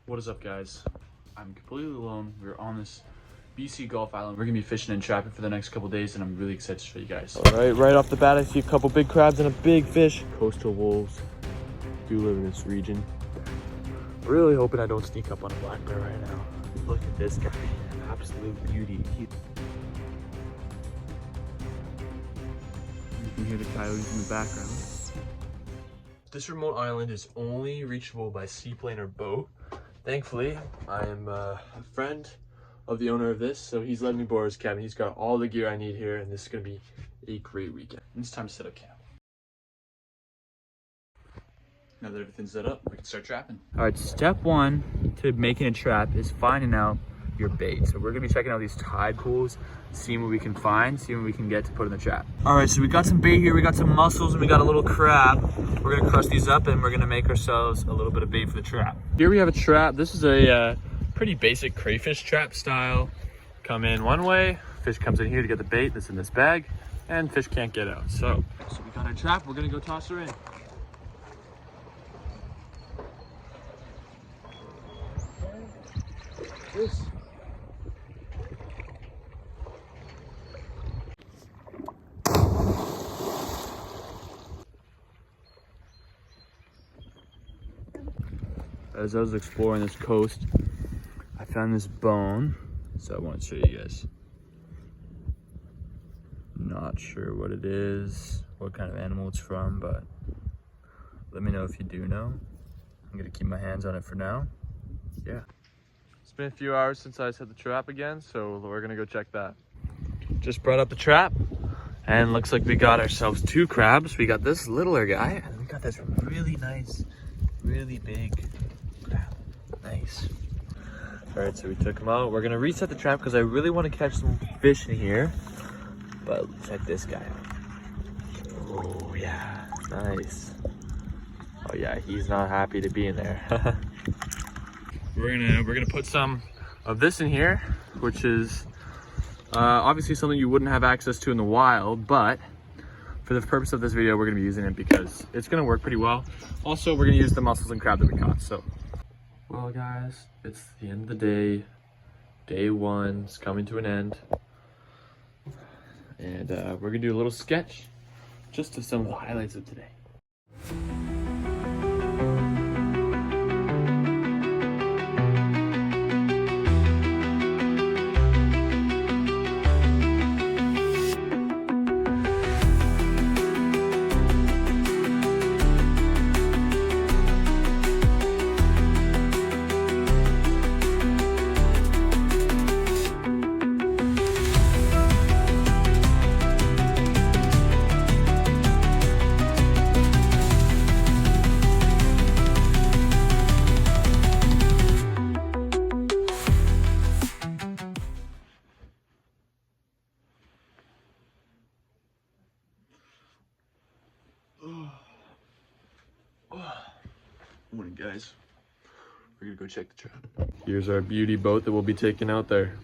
What is up, guys? I'm completely alone. We're on this BC Gulf Island. We're gonna be fishing and trapping for the next couple days, and I'm really excited to show you guys. All right off the bat, I see a couple big crabs and a big fish. Coastal wolves do live in this region. Really hoping I don't sneak up on a black bear right now. Look at this guy, absolute beauty. You can hear the coyotes in the background. This remote island is only reachable by seaplane or boat. Thankfully, I am a friend of the owner of this, so he's letting me borrow his cabin. He's got all the gear I need here, and this is gonna be a great weekend. And it's time to set up camp. Now that everything's set up, we can start trapping. All right, step one to making a trap is finding out your bait. So we're gonna be checking out these tide pools, seeing what we can find, seeing what we can get to put in the trap. All right, so we got some bait here, we got some mussels, and we got a little crab. We're gonna crush these up and we're gonna make ourselves a little bit of bait for the trap. Here we have a trap. This is a pretty basic crayfish trap style. Come in one way, fish comes in here to get the bait that's in this bag, and fish can't get out. So we got our trap, we're gonna go toss her in. This. As I was exploring this coast, I found this bone, so I want to show you guys. Not sure what it is, what kind of animal it's from, but let me know if you do know. I'm gonna keep my hands on it for now. Yeah. It's been a few hours since I set the trap again, so we're gonna go check that. Just brought up the trap, and looks like we got ourselves two crabs. We got this littler guy, and we got this really nice, really big crab. Nice. All right, so we took him out. We're gonna reset the trap because I really want to catch some fish in here. But check this guy out. Oh yeah, nice. Oh yeah, he's not happy to be in there. We're gonna put some of this in here, which is obviously something you wouldn't have access to in the wild, but for the purpose of this video, we're gonna be using it because it's gonna work pretty well. Also, we're gonna use the mussels and crab that we caught. So, well guys, it's the end of the day. Day one is coming to an end. And we're gonna do a little sketch just of some of the highlights of today. Morning, guys. We're gonna go check the trap. Here's our beauty boat that we'll be taking out there.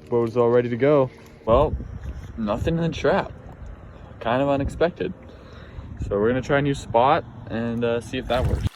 Boat is all ready to go. Well, nothing in the trap. Kind of unexpected. So we're gonna try a new spot and see if that works.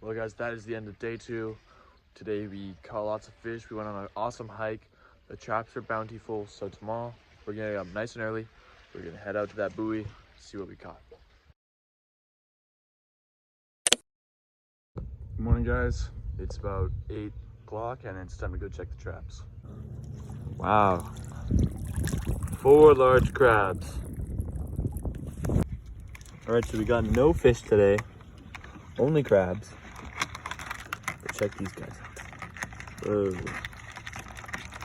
Well guys, that is the end of day two. Today we caught lots of fish. We went on an awesome hike. The traps are bountiful, so tomorrow we're gonna get up nice and early. We're gonna head out to that buoy, see what we caught. Good morning guys. It's about 8 o'clock and it's time to go check the traps. Wow. 4 large crabs. All right, so we got no fish today, only crabs. But check these guys out. Whoa.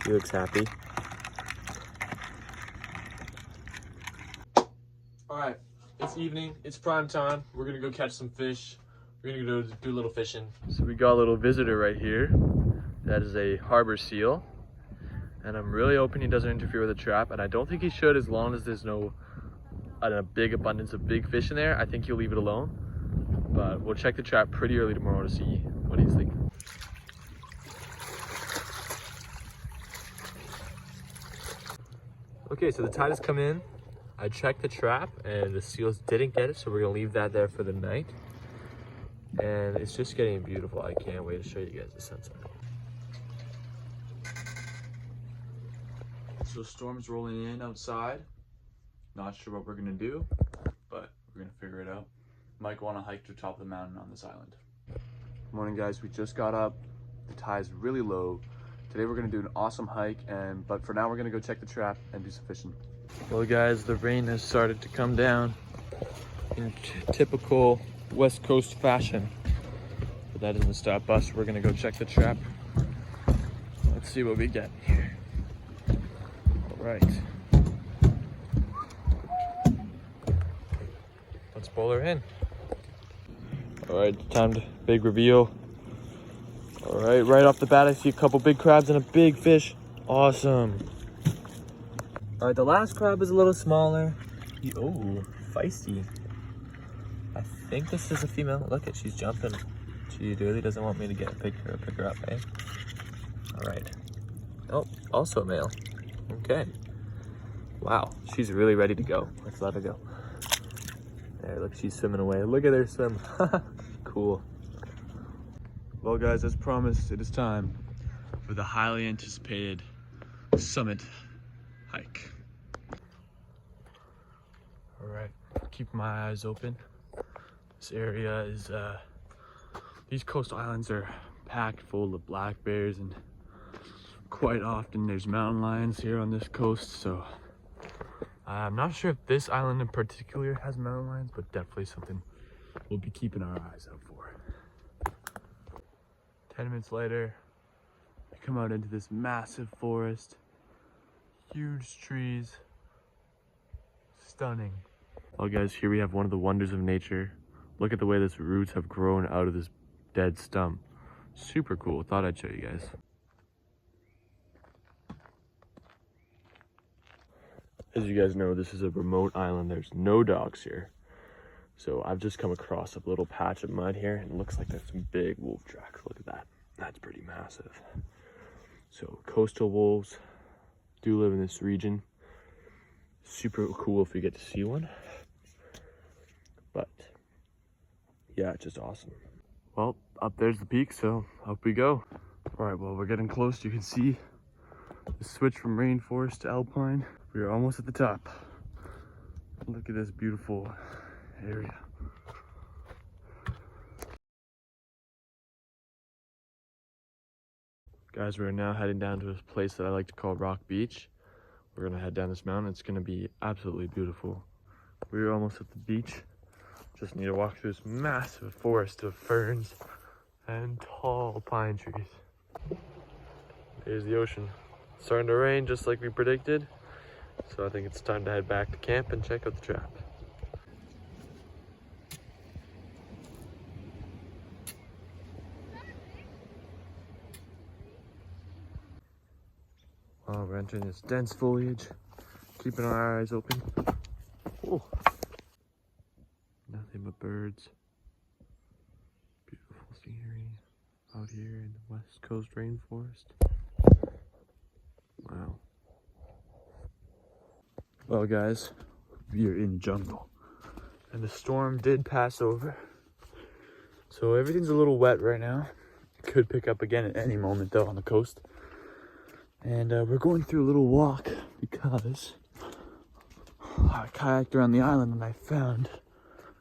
He looks happy. All right, it's evening. It's prime time. We're gonna go catch some fish. We're gonna go do a little fishing. So we got a little visitor right here. That is a harbor seal. And I'm really hoping he doesn't interfere with the trap. And I don't think he should, as long as there's no a big abundance of big fish in there. I think he'll leave it alone. But we'll check the trap pretty early tomorrow to see what he's thinking. Okay, so the tide has come in. I checked the trap and the seals didn't get it, so we're gonna leave that there for the night. And it's just getting beautiful. I can't wait to show you guys the sunset. So the storm's rolling in outside. Not sure what we're gonna do, but we're gonna figure it out. Might go on a hike to the top of the mountain on this island. Morning guys, we just got up. The tide's really low. Today we're gonna do an awesome hike, but for now we're gonna go check the trap and do some fishing. Well guys, the rain has started to come down in typical West Coast fashion. But that doesn't stop us. We're gonna go check the trap. Let's see what we get here. All right. Let's bowl her in. All right, time to big reveal. All right off the bat, I see a couple big crabs and a big fish. Awesome. All right, the last crab is a little smaller. Oh, feisty. I think this is a female. Look at, she's jumping. She really doesn't want me to pick her up, eh? All right. Oh, also a male. Okay. Wow, she's really ready to go. Let's let her go. There, look, she's swimming away. Look at her swim. Cool. Well guys, as promised, it is time for the highly anticipated summit hike. All right, keep my eyes open. This area is, these coastal islands are packed full of black bears, and quite often there's mountain lions here on this coast, so I'm not sure if this island in particular has mountain lions, but definitely something we'll be keeping our eyes out for. 10 minutes later, we come out into this massive forest, huge trees, stunning. Well guys, here we have one of the wonders of nature. Look at the way these roots have grown out of this dead stump. Super cool, thought I'd show you guys. As you guys know, this is a remote island. There's no dogs here. So I've just come across a little patch of mud here, and it looks like there's some big wolf tracks. Look at that. That's pretty massive. So coastal wolves do live in this region. Super cool if we get to see one. But yeah, it's just awesome. Well, up there's the peak, so up we go. All right, well, we're getting close. You can see the switch from rainforest to alpine. We are almost at the top. Look at this beautiful area. Guys, we're now heading down to a place that I like to call Rock Beach. We're gonna head down this mountain. It's gonna be absolutely beautiful. We're almost at the beach. Just need to walk through this massive forest of ferns and tall pine trees. There's the ocean. It's starting to rain just like we predicted. So I think it's time to head back to camp and check out the trap. Oh, we're entering this dense foliage, keeping our eyes open. Oh, nothing but birds. Beautiful scenery out here in the West Coast rainforest. Wow. Well guys, we are in jungle, and the storm did pass over. So everything's a little wet right now. It could pick up again at any moment though on the coast. And we're going through a little walk because I kayaked around the island and I found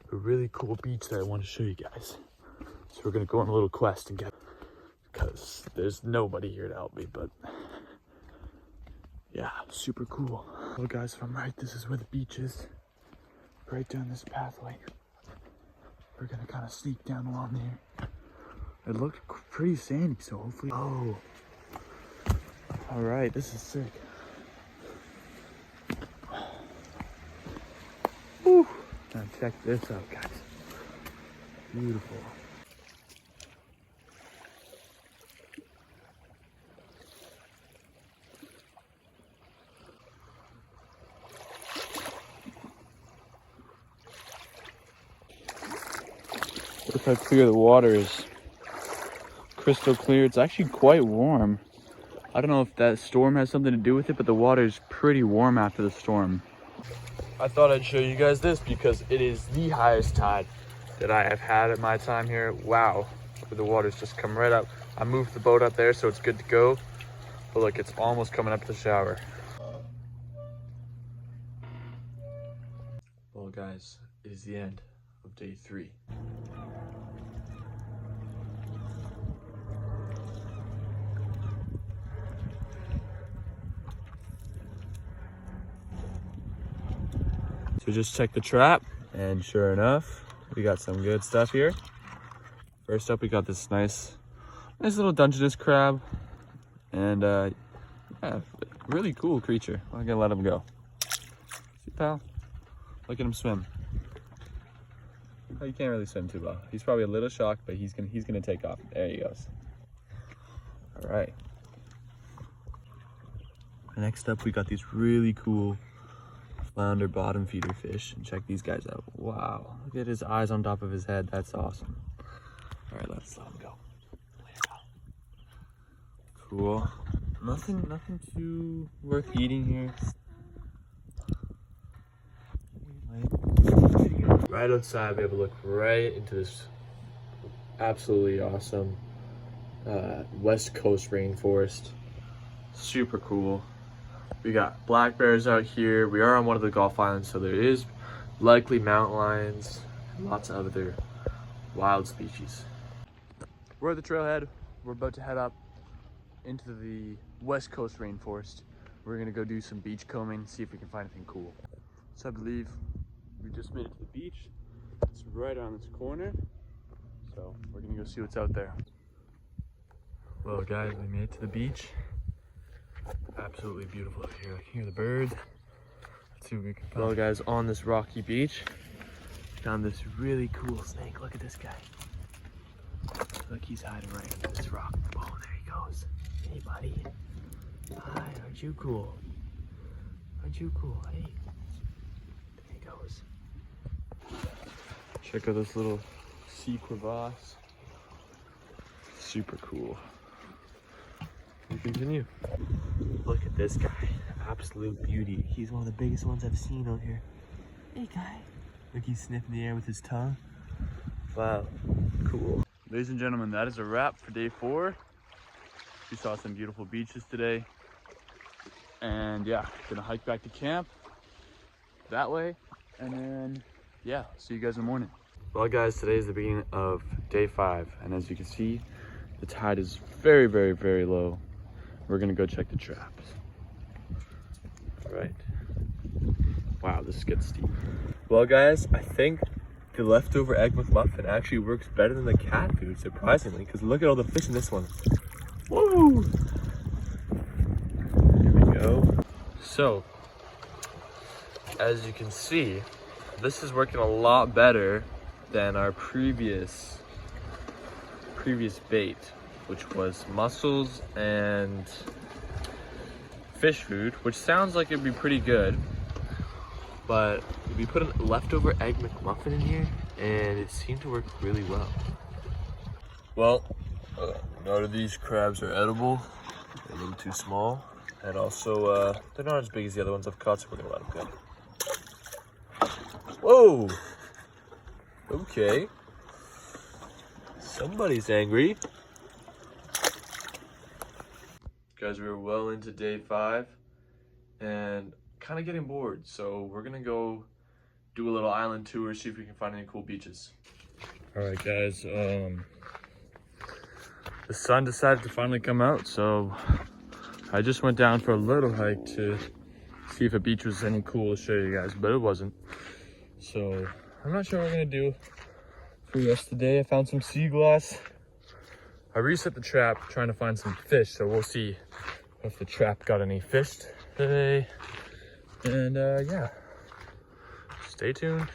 a really cool beach that I want to show you guys. So we're gonna go on a little quest and get, because there's nobody here to help me, but yeah, super cool. Well guys, if I'm right, this is where the beach is. Right down this pathway. We're gonna kind of sneak down along there. It looked pretty sandy, so hopefully, oh. All right, this is sick. Woo. Now check this out, guys. Beautiful. Look how clear the water is. Crystal clear. It's actually quite warm. I don't know if that storm has something to do with it, but the water is pretty warm after the storm. I thought I'd show you guys this because it is the highest tide that I have had at my time here. Wow, the water's just come right up. I moved the boat up there so it's good to go. But look, it's almost coming up to the shower. Well guys, it is the end of day 3. So just check the trap, and sure enough, we got some good stuff here. First up, we got this nice little Dungeness crab, and yeah, really cool creature. I'm gonna let him go. See, pal? Look at him swim. Oh, you can't really swim too well. He's probably a little shocked, but he's gonna take off. There he goes. All right. Next up, we got these really cool flounder bottom feeder fish, and check these guys out. Wow, look at his eyes on top of his head. That's awesome. All right, let's let him go. Cool. Nothing too worth eating here. Right outside, we have a look right into this absolutely awesome West Coast rainforest. Super cool. We got black bears out here. We are on one of the Gulf Islands, so there is likely mountain lions and lots of other wild species. We're at the trailhead. We're about to head up into the West Coast rainforest. We're gonna go do some beach combing, see if we can find anything cool. So I believe we just made it to the beach. It's right on this corner. So we're gonna go see what's out there. Well guys, we made it to the beach. Absolutely beautiful out here. I can hear the birds. Let's see what we can find. Well guys, on this rocky beach, found this really cool snake. Look at this guy. Look, he's hiding right under this rock. Oh, there he goes. Hey buddy. Hi, aren't you cool? Aren't you cool? Hey. There he goes. Check out this little sea crevasse. Super cool. We continue. Look at this guy, absolute beauty. He's one of the biggest ones I've seen out here. Hey guy. Look, he's sniffing the air with his tongue. Wow, cool. Ladies and gentlemen, that is a wrap for day 4. We saw some beautiful beaches today. And yeah, gonna hike back to camp that way. And then, yeah, see you guys in the morning. Well guys, today is the beginning of day 5. And as you can see, the tide is very, very, very low. We're gonna go check the traps. All right. Wow, this gets steep. Well guys, I think the leftover egg McMuffin actually works better than the cat food, surprisingly, because look at all the fish in this one. Woo! Here we go. So, as you can see, this is working a lot better than our previous bait, which was mussels and fish food, which sounds like it'd be pretty good, but we put a leftover egg McMuffin in here and it seemed to work really well. Well, none of these crabs are edible. They're a little too small, and also they're not as big as the other ones I've caught, so we're gonna let them go. Whoa! Okay. Somebody's angry. Guys, we're well into day 5 and kind of getting bored, so we're gonna go do a little island tour, see if we can find any cool beaches. All right guys, the sun decided to finally come out, so I just went down for a little hike to see if a beach was any cool to show you guys, but it wasn't. So I'm not sure what we're gonna do for the rest of the day. I found some sea glass. I reset the trap trying to find some fish, so we'll see if the trap got any fish today. And yeah, stay stay tuned.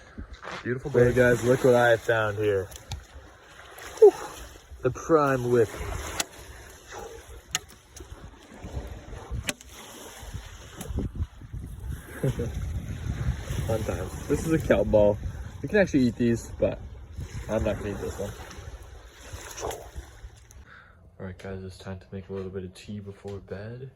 Beautiful day. Hey guys, look what I have found here. Whew. The prime whip. Fun times. This is a kelp ball. You can actually eat these, but I'm not gonna eat this one. All right guys, it's time to make a little bit of tea before bed.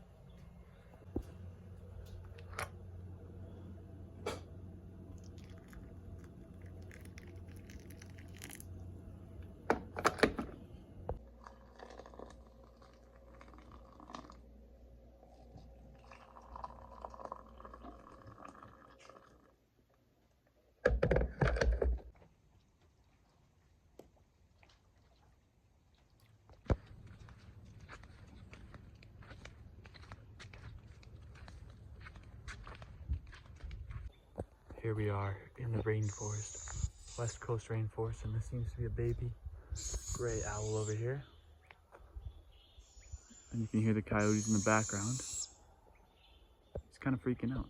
Here we are in the rainforest, West Coast rainforest, and this seems to be a baby gray owl over here. And you can hear the coyotes in the background. He's kind of freaking out.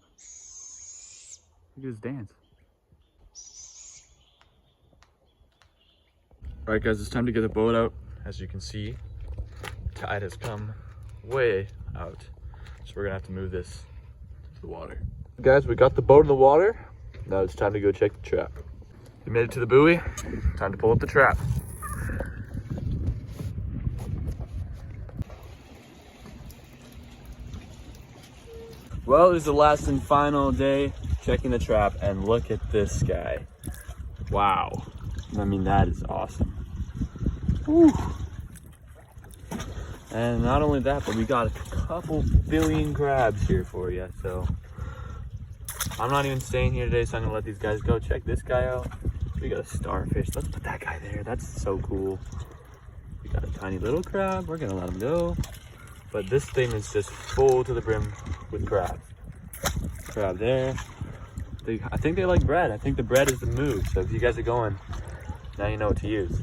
Look at his dance. All right guys, it's time to get the boat out. As you can see, the tide has come way out. So we're gonna have to move this to the water. Guys, we got the boat in the water. Now it's time to go check the trap. We made it to the buoy. Time to pull up the trap. Well, it was the last and final day checking the trap, and look at this guy. Wow. I mean, that is awesome. Whew. And not only that, but we got a couple billion crabs here for you, so I'm not even staying here today, so I'm gonna let these guys go. Check this guy out. We got a starfish. Let's put that guy there. That's so cool. We got a tiny little crab. We're gonna let him go. But this thing is just full to the brim with crabs. Crab there. I think they like bread. I think the bread is the move. So if you guys are going, now you know what to use.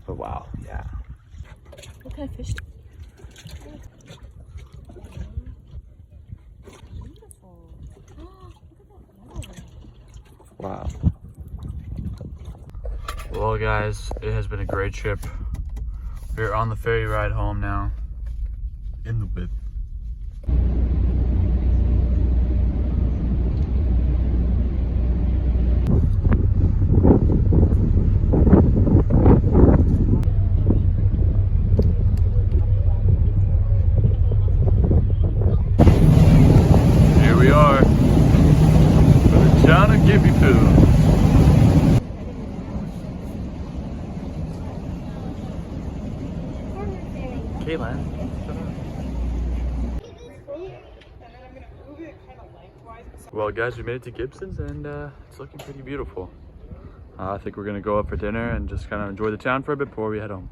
But wow, yeah. What kind of fish? Wow. Well guys, it has been a great trip. We're on the ferry ride home now. In the whip. Here we are. For the town of Gippy Poo. Caitlin. Well guys, we made it to Gibson's, and it's looking pretty beautiful. I think we're gonna go up for dinner and just kind of enjoy the town for a bit before we head home.